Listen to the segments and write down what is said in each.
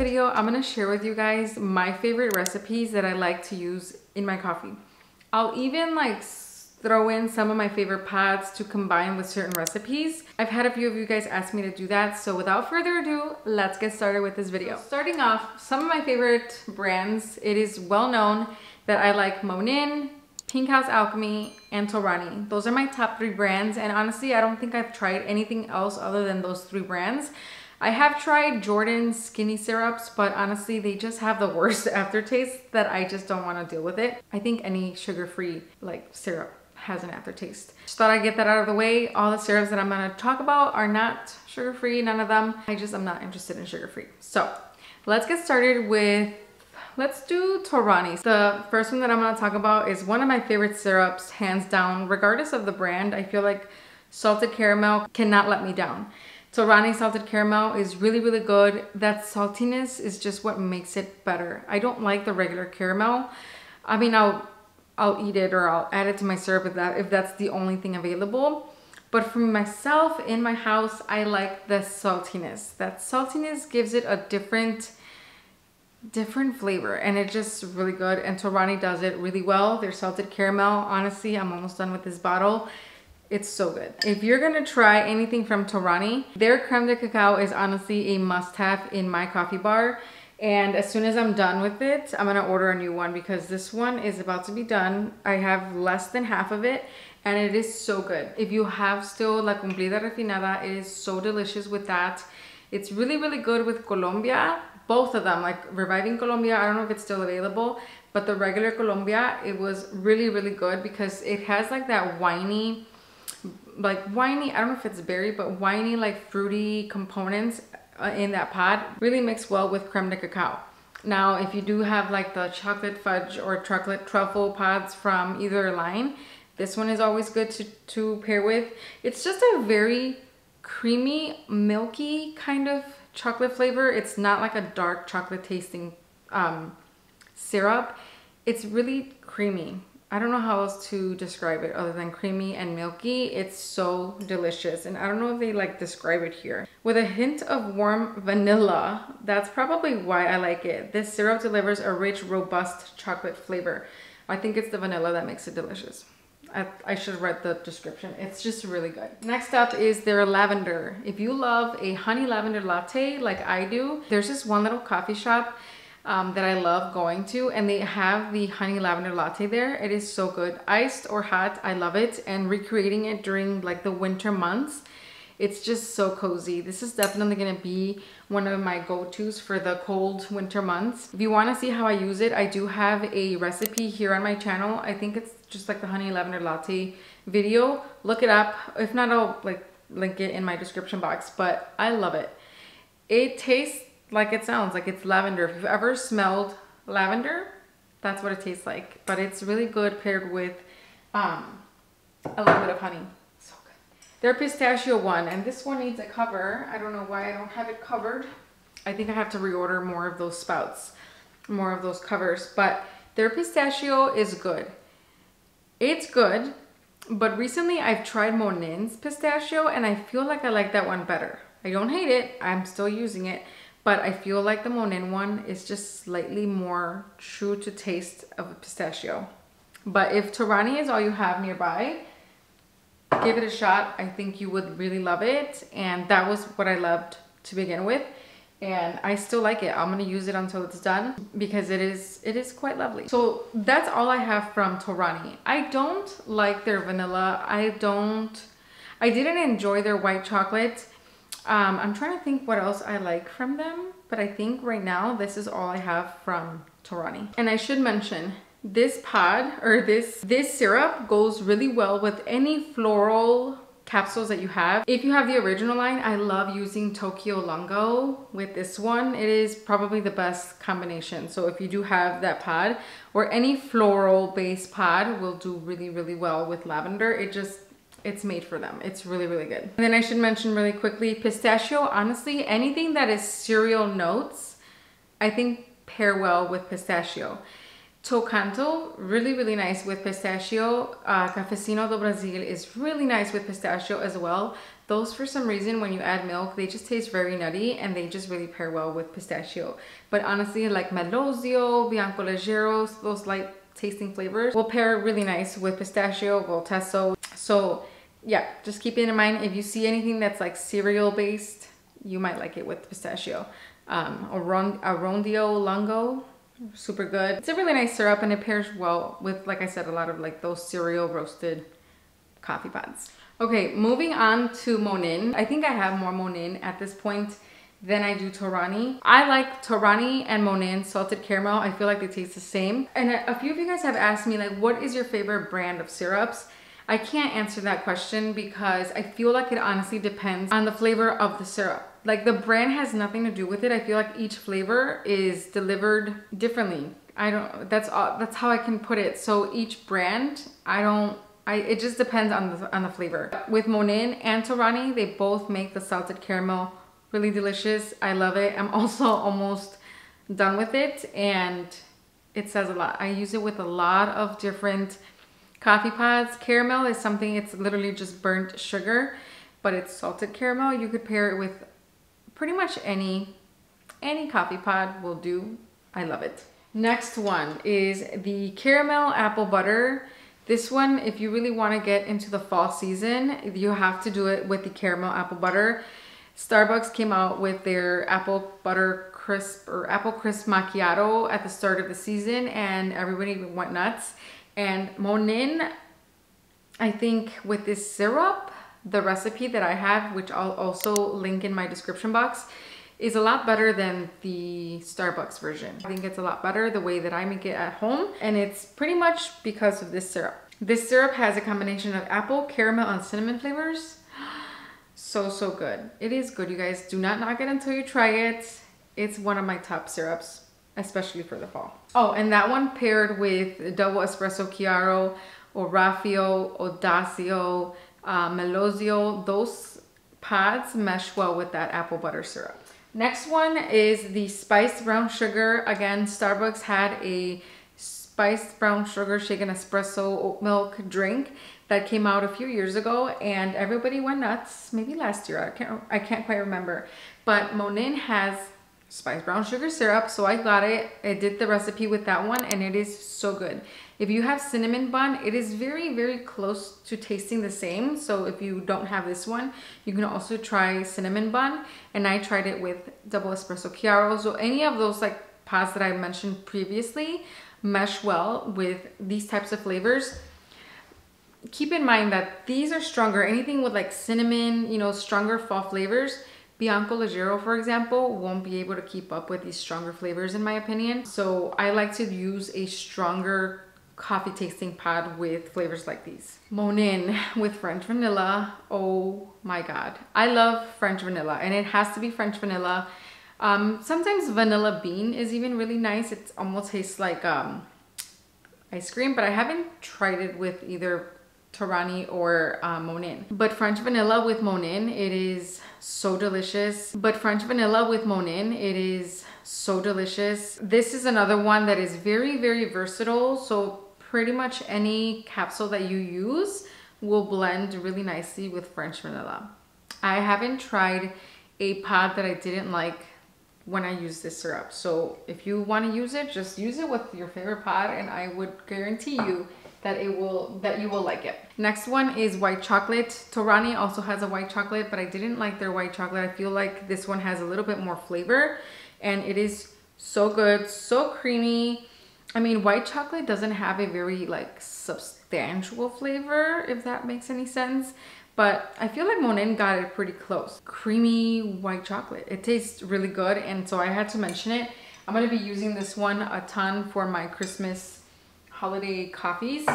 video, I'm gonna share with you guys my favorite recipes that I like to use in my coffee. I'll even like throw in some of my favorite pods to combine with certain recipes. I've had a few of you guys ask me to do that, so without further ado, let's get started with this video. Starting off, some of my favorite brands. It is well known that I like Monin, Pink House Alchemy, and Torani. Those are my top 3 brands, and honestly, I don't think I've tried anything else other than those 3 brands. I have tried Jordan's skinny syrups, but honestly, they just have the worst aftertaste that I just don't want to deal with it. I think any sugar-free like syrup has an aftertaste. Just thought I'd get that out of the way. All the syrups that I'm gonna talk about are not sugar-free, none of them. I'm not interested in sugar-free. So let's get started with, let's do Torani. The first one that I'm gonna talk about is one of my favorite syrups, hands down, regardless of the brand. I feel like salted caramel cannot let me down. Torani salted caramel is really, really good. That saltiness is just what makes it better. I don't like the regular caramel. I mean, I'll eat it or I'll add it to my syrup if that's the only thing available. But for myself in my house, I like the saltiness. That saltiness gives it a different flavor, and it's just really good. And Torani does it really well. Their salted caramel, honestly, I'm almost done with this bottle. It's so good. If you're gonna try anything from Torani, their Creme De Cacao is honestly a must-have in my coffee bar. And as soon as I'm done with it, I'm gonna order a new one because this one is about to be done. I have less than half of it, and it is so good. If you have still La Cumplida Refinada, it is so delicious with that. It's really, really good with Colombia. Both of them, like Reviving Colombia, I don't know if it's still available, but the regular Colombia, it was really, really good because it has like that winey, I don't know if it's berry, but winey, like fruity components in that pod. Really mix well with Creme De Cacao. Now, if you do have like the chocolate fudge or chocolate truffle pods from either line, this one is always good to pair with. It's just a very creamy, milky kind of chocolate flavor. It's not like a dark chocolate tasting syrup. It's really creamy. I don't know how else to describe it other than creamy and milky. It's so delicious, and I don't know if they like describe it here. With a hint of warm vanilla, that's probably why I like it. This syrup delivers a rich, robust chocolate flavor. I think it's the vanilla that makes it delicious. I should have read the description. It's just really good. Next up is their lavender. If you love a honey lavender latte like I do, there's this one little coffee shop that I love going to, and they have the honey lavender latte there. It is so good, iced or hot. I love it, and recreating it during like the winter months, it's just so cozy. This is definitely gonna be one of my go-tos for the cold winter months. If you want to see how I use it, I do have a recipe here on my channel. I think it's just like the honey lavender latte video. Look it up. If not, I'll like link it in my description box, but I love it. It tastes like it sounds, like it's lavender. If you've ever smelled lavender, that's what it tastes like. But it's really good paired with a little bit of honey. So good. Their pistachio one, and this one needs a cover. I don't know why I don't have it covered. I think I have to reorder more of those spouts, more of those covers. But their pistachio is good. It's good, but recently I've tried Monin's pistachio, and I feel like I like that one better. I don't hate it. I'm still using it. But I feel like the Monin one is just slightly more true to taste of a pistachio. But if Torani is all you have nearby, give it a shot. I think you would really love it. And that was what I loved to begin with. And I still like it. I'm gonna use it until it's done because it is quite lovely. So that's all I have from Torani. I don't like their vanilla. I didn't enjoy their white chocolate. I'm trying to think what else I like from them, but I think right now this is all I have from Torani. And I should mention, this pod or this syrup goes really well with any floral capsules that you have. If you have the original line, I love using Tokyo Lungo with this one. It is probably the best combination. So if you do have that pod, or any floral based pod will do really, really well with lavender. It's made for them. It's really, really good. And then I should mention really quickly, pistachio, honestly, anything that is cereal notes, I think pair well with pistachio. Tocanto, really, really nice with pistachio. Cafecino do Brasil is really nice with pistachio as well. Those, for some reason, when you add milk, they just taste very nutty and they just really pair well with pistachio. But honestly, like Melosio, Bianco Leggeros, those light tasting flavors will pair really nice with pistachio, Voltesso. So yeah, just keep it in mind. If you see anything that's like cereal based, you might like it with pistachio. Arondio Lungo, super good. It's a really nice syrup and it pairs well with, like I said, a lot of like those cereal roasted coffee pods. Okay, moving on to Monin. I think I have more Monin at this point than I do Torani. I like Torani and Monin salted caramel. I feel like they taste the same. And a few of you guys have asked me like, what is your favorite brand of syrups? I can't answer that question because I feel like it honestly depends on the flavor of the syrup. Like the brand has nothing to do with it. I feel like each flavor is delivered differently. That's how I can put it. So each brand, it just depends on the flavor. With Monin and Torani, they both make the salted caramel really delicious. I love it. I'm also almost done with it and it says a lot. I use it with a lot of different coffee pods. Caramel is something, it's literally just burnt sugar, but it's salted caramel. You could pair it with pretty much any coffee pod will do. I love it. Next one is the caramel apple butter. This one, if you really want to get into the fall season, you have to do it with the caramel apple butter. Starbucks came out with their apple butter crisp or apple crisp macchiato at the start of the season and everybody went nuts. And Monin, I think with this syrup, the recipe that I have, which I'll also link in my description box, is a lot better than the Starbucks version. I think it's a lot better the way that I make it at home, and it's pretty much because of this syrup. This syrup has a combination of apple, caramel, and cinnamon flavors. So good. It is good, you guys. Do not knock it until you try it. It's one of my top syrups, especially for the fall. Oh, and that one paired with double espresso chiaro, or raffio, audacio, melosio. Those pods mesh well with that apple butter syrup. Next one is the spiced brown sugar. Again, Starbucks had a spiced brown sugar shaken espresso oat milk drink that came out a few years ago and everybody went nuts. Maybe last year, I can't quite remember. But Monin has spiced brown sugar syrup, so I got it. I did the recipe with that one and it is so good. If you have cinnamon bun, it is very, very close to tasting the same. So if you don't have this one, you can also try cinnamon bun. And I tried it with double espresso chiaro. So any of those like pods that I mentioned previously mesh well with these types of flavors. Keep in mind that these are stronger. Anything with like cinnamon, you know, stronger fall flavors, Bianco Leggero, for example, won't be able to keep up with these stronger flavors in my opinion. So I like to use a stronger coffee tasting pod with flavors like these. Monin with French vanilla. Oh my God. I love French vanilla and it has to be French vanilla. Sometimes vanilla bean is even really nice. It almost tastes like ice cream, but I haven't tried it with either Torani or Monin. But French vanilla with Monin, it is so delicious. This is another one that is very, very versatile. So pretty much any capsule that you use will blend really nicely with French vanilla. I haven't tried a pod that I didn't like when I use this syrup. So if you want to use it, just use it with your favorite pod and I would guarantee you that you will like it. Next one is white chocolate. Torani also has a white chocolate, but I didn't like their white chocolate. I feel like this one has a little bit more flavor and it is so good, so creamy. I mean, white chocolate doesn't have a very like substantial flavor, if that makes any sense. But I feel like Monin got it pretty close. Creamy white chocolate. It tastes really good and so I had to mention it. I'm gonna be using this one a ton for my Christmas holiday coffees.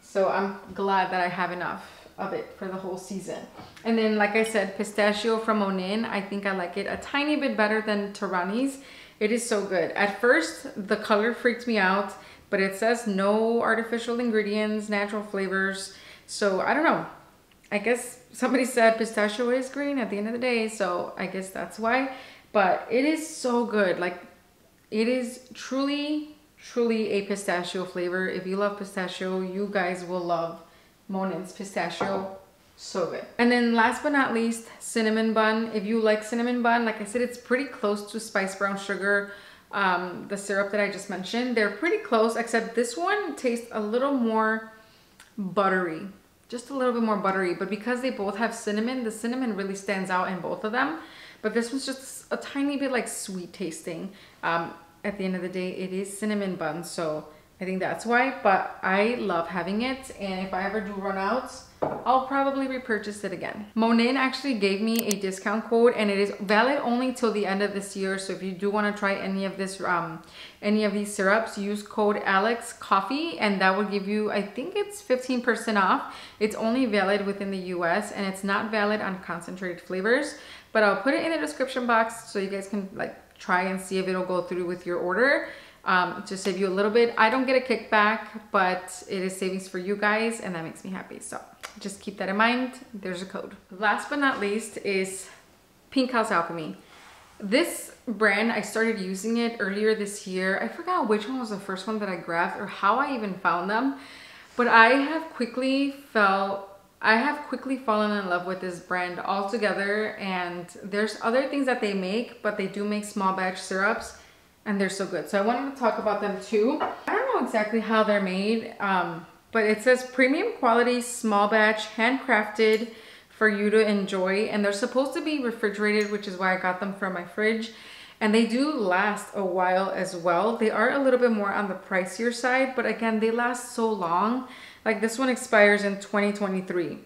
So I'm glad that I have enough of it for the whole season. And then like I said, pistachio from Monin, I think I like it a tiny bit better than Torani's. It is so good. At first, the color freaked me out, but it says no artificial ingredients, natural flavors. So I don't know. I guess somebody said pistachio is green at the end of the day, so I guess that's why. But it is so good. Like, it is truly a pistachio flavor. If you love pistachio, you guys will love Monin's pistachio. So good. And then last but not least, cinnamon bun. If you like cinnamon bun, like I said, it's pretty close to spiced brown sugar, the syrup that I just mentioned. They're pretty close, except this one tastes a little more buttery, just a little bit more buttery. But because they both have cinnamon, the cinnamon really stands out in both of them. But this one's just a tiny bit like sweet tasting. At the end of the day, it is cinnamon bun, so I think that's why. But I love having it, and if I ever do run out, I'll probably repurchase it again. Monin actually gave me a discount code, and it is valid only till the end of this year. So if you do want to try any of this, any of these syrups, use code ALEXCOFFEE, and that will give you, I think it's 15% off. It's only valid within the US, and it's not valid on concentrated flavors. But I'll put it in the description box so you guys can like try and see if it'll go through with your order. To save you a little bit. I don't get a kickback, but it is savings for you guys, and that makes me happy. So just keep that in mind. There's a code. Last but not least is Pink House Alchemy. This brand, I started using it earlier this year. I forgot which one was the first one that I grabbed or how I even found them, but I have quickly fallen in love with this brand altogether. And there's other things that they make, but they do make small batch syrups, and they're so good. So I wanted to talk about them too. I don't know exactly how they're made, but it says premium quality, small batch, handcrafted for you to enjoy. And they're supposed to be refrigerated, which is why I got them from my fridge. And they do last a while as well. They are a little bit more on the pricier side, but again, they last so long. Like this one expires in 2023.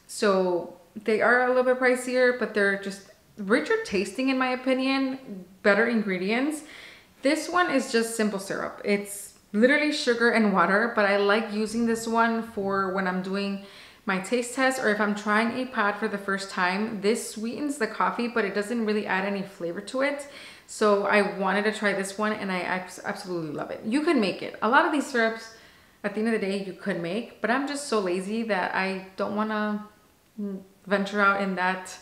So they are a little bit pricier, but they're just richer tasting in my opinion, better ingredients. This one is just simple syrup. It's literally sugar and water, but I like using this one for when I'm doing my taste test or if I'm trying a pod for the first time. This sweetens the coffee, but it doesn't really add any flavor to it. So I wanted to try this one, and I absolutely love it. You can make it. A lot of these syrups, at the end of the day, you could make, but I'm just so lazy that I don't want to venture out in that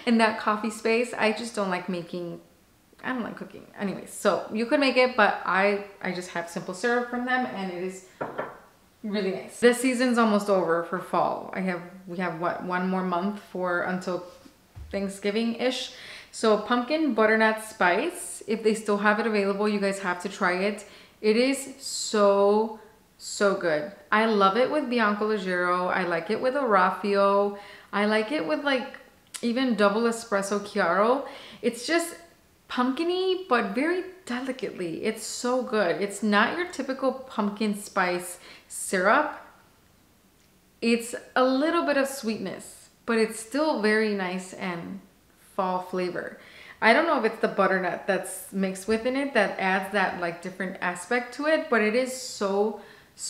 in that coffee space. I just don't like making. I don't like cooking. Anyways, so you could make it, but I just have simple syrup from them, and it is really nice. This season's almost over for fall. We have what, one more month until Thanksgiving-ish. So pumpkin butternut spice, if they still have it available, you guys have to try it. It is so good. I love it with Bianco Leggero. I like it with a Raffio. I like it with like even double espresso chiaro. It's just pumpkiny, but very delicately. It's so good. It's not your typical pumpkin spice syrup. It's a little bit of sweetness, but it's still very nice and fall flavor. I don't know if it's the butternut that's mixed within it that adds that like different aspect to it, but it is so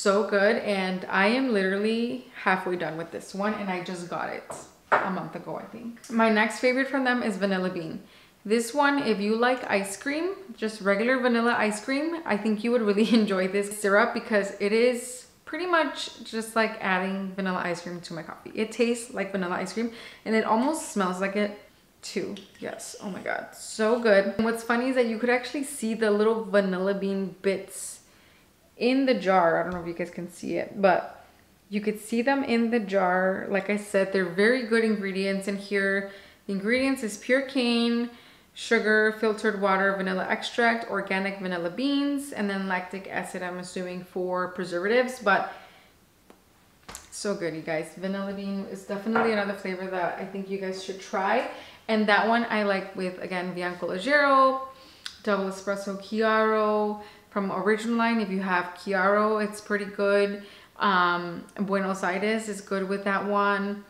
good. And I am literally halfway done with this one, and I just got it a month ago, I think. My next favorite from them is vanilla bean. This one, if you like ice cream, just regular vanilla ice cream, I think you would really enjoy this syrup because it is pretty much just like adding vanilla ice cream to my coffee. It tastes like vanilla ice cream, and it almost smells like it too. Yes, oh my god, so good. And what's funny is that you could actually see the little vanilla bean bits in the jar. I don't know if you guys can see it, but you could see them in the jar. Like I said, they're very good ingredients in here. The ingredients is pure cane, sugar, filtered water, vanilla extract, organic vanilla beans, and then lactic acid, I'm assuming, for preservatives. But so good, you guys. Vanilla bean is definitely another flavor that I think you guys should try. And that one I like with, again, Bianco Leggero, double espresso chiaro from original line. If you have chiaro, it's pretty good. Buenos Aires is good with that one.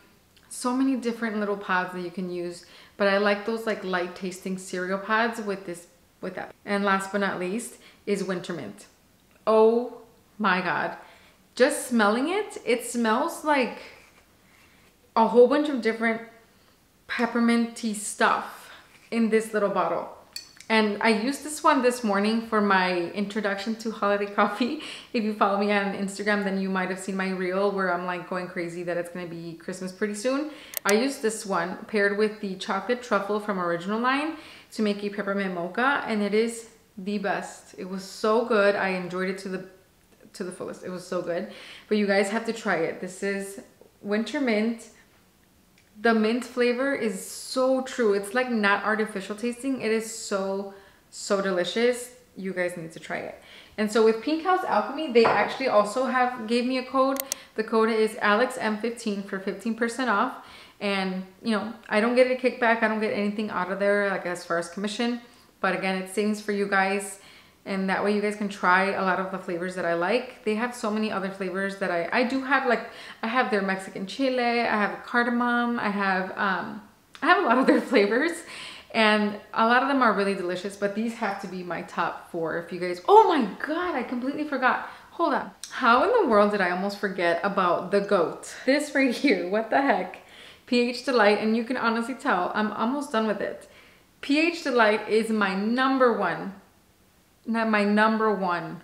So many different little pods that you can use, but I like those like light tasting cereal pods with that. And last but not least is winter mint. Oh my god, just smelling it, it smells like a whole bunch of different pepperminty stuff in this little bottle. And I used this one this morning for my introduction to holiday coffee. If you follow me on Instagram, then you might have seen my reel where I'm like going crazy that it's gonna be Christmas pretty soon. I used this one paired with the chocolate truffle from original line to make a peppermint mocha, and it is the best. It was so good. I enjoyed it to the fullest. It was so good. But you guys have to try it. This is winter mint. The mint flavor is so true. It's like not artificial tasting. It is so delicious. You guys need to try it. And so with Pink House Alchemy, they actually also gave me a code. The code is AlexM15 for 15% off. And you know, I don't get a kickback. I don't get anything out of there, like as far as commission. But again, it's savings for you guys. And that way you guys can try a lot of the flavors that I like. They have so many other flavors that I do have. Like I have their Mexican chile, I have cardamom, I have a lot of their flavors, and a lot of them are really delicious, but these have to be my top 4 if you guys. Oh my god, I completely forgot. Hold on. How in the world did I almost forget about the GOAT? This right here, what the heck? pH Delight, and you can honestly tell I'm almost done with it. pH Delight is my number one. Not my number one.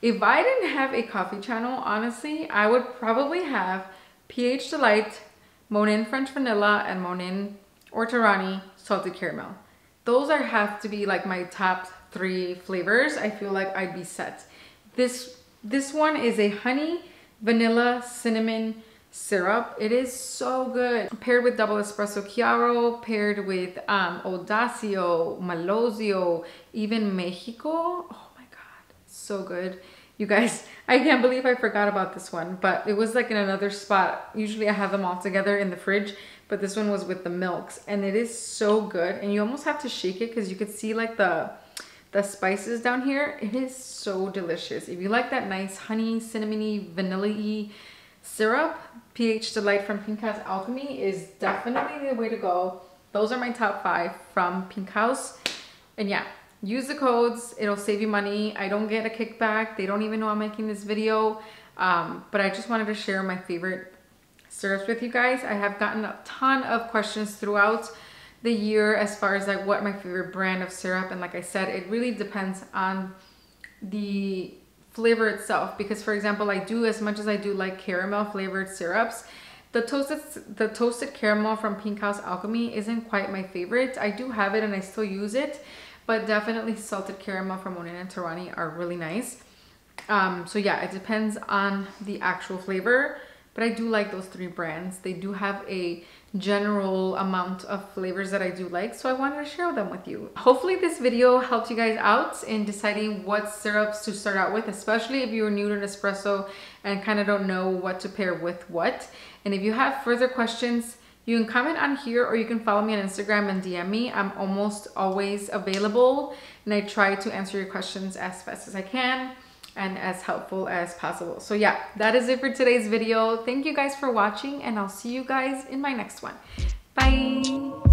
If I didn't have a coffee channel, honestly, I would probably have pH Delight, Monin French Vanilla, and Monin Ortorani Salted Caramel. Those have to be like my top 3 flavors. I feel like I'd be set. This one is a honey, vanilla, cinnamon syrup. It is so good. Paired with double espresso chiaro, paired with Audacio, Malosio, even Mexico. Oh my god, so good. You guys, I can't believe I forgot about this one, but it was like in another spot. Usually I have them all together in the fridge, but this one was with the milks, and it is so good. And you almost have to shake it because you could see like the spices down here. It is so delicious. If you like that nice honey, cinnamony, vanilla-y syrup, pH Delight from Pink House Alchemy is definitely the way to go. Those are my top 5 from Pink House. And yeah, use the codes. It'll save you money. I don't get a kickback. They don't even know I'm making this video. But I just wanted to share my favorite syrups with you guys. I have gotten a ton of questions throughout the year as far as like what my favorite brand of syrup. And like I said, it really depends on the flavor itself, because for example, as much as I do like caramel flavored syrups, the toasted caramel from Pink House Alchemy isn't quite my favorite. I do have it and I still use it, but definitely salted caramel from Monin and Torani are really nice. So yeah, it depends on the actual flavor, but I do like those 3 brands. They do have a general amount of flavors that I do like, so I wanted to share them with you. Hopefully this video helped you guys out in deciding what syrups to start out with, especially if you're new to Nespresso and kind of don't know what to pair with what. And if you have further questions, you can comment on here, or you can follow me on Instagram and DM me. I'm almost always available, and I try to answer your questions as fast as I can and as helpful as possible. So yeah, that is it for today's video. Thank you guys for watching, and I'll see you guys in my next one. Bye.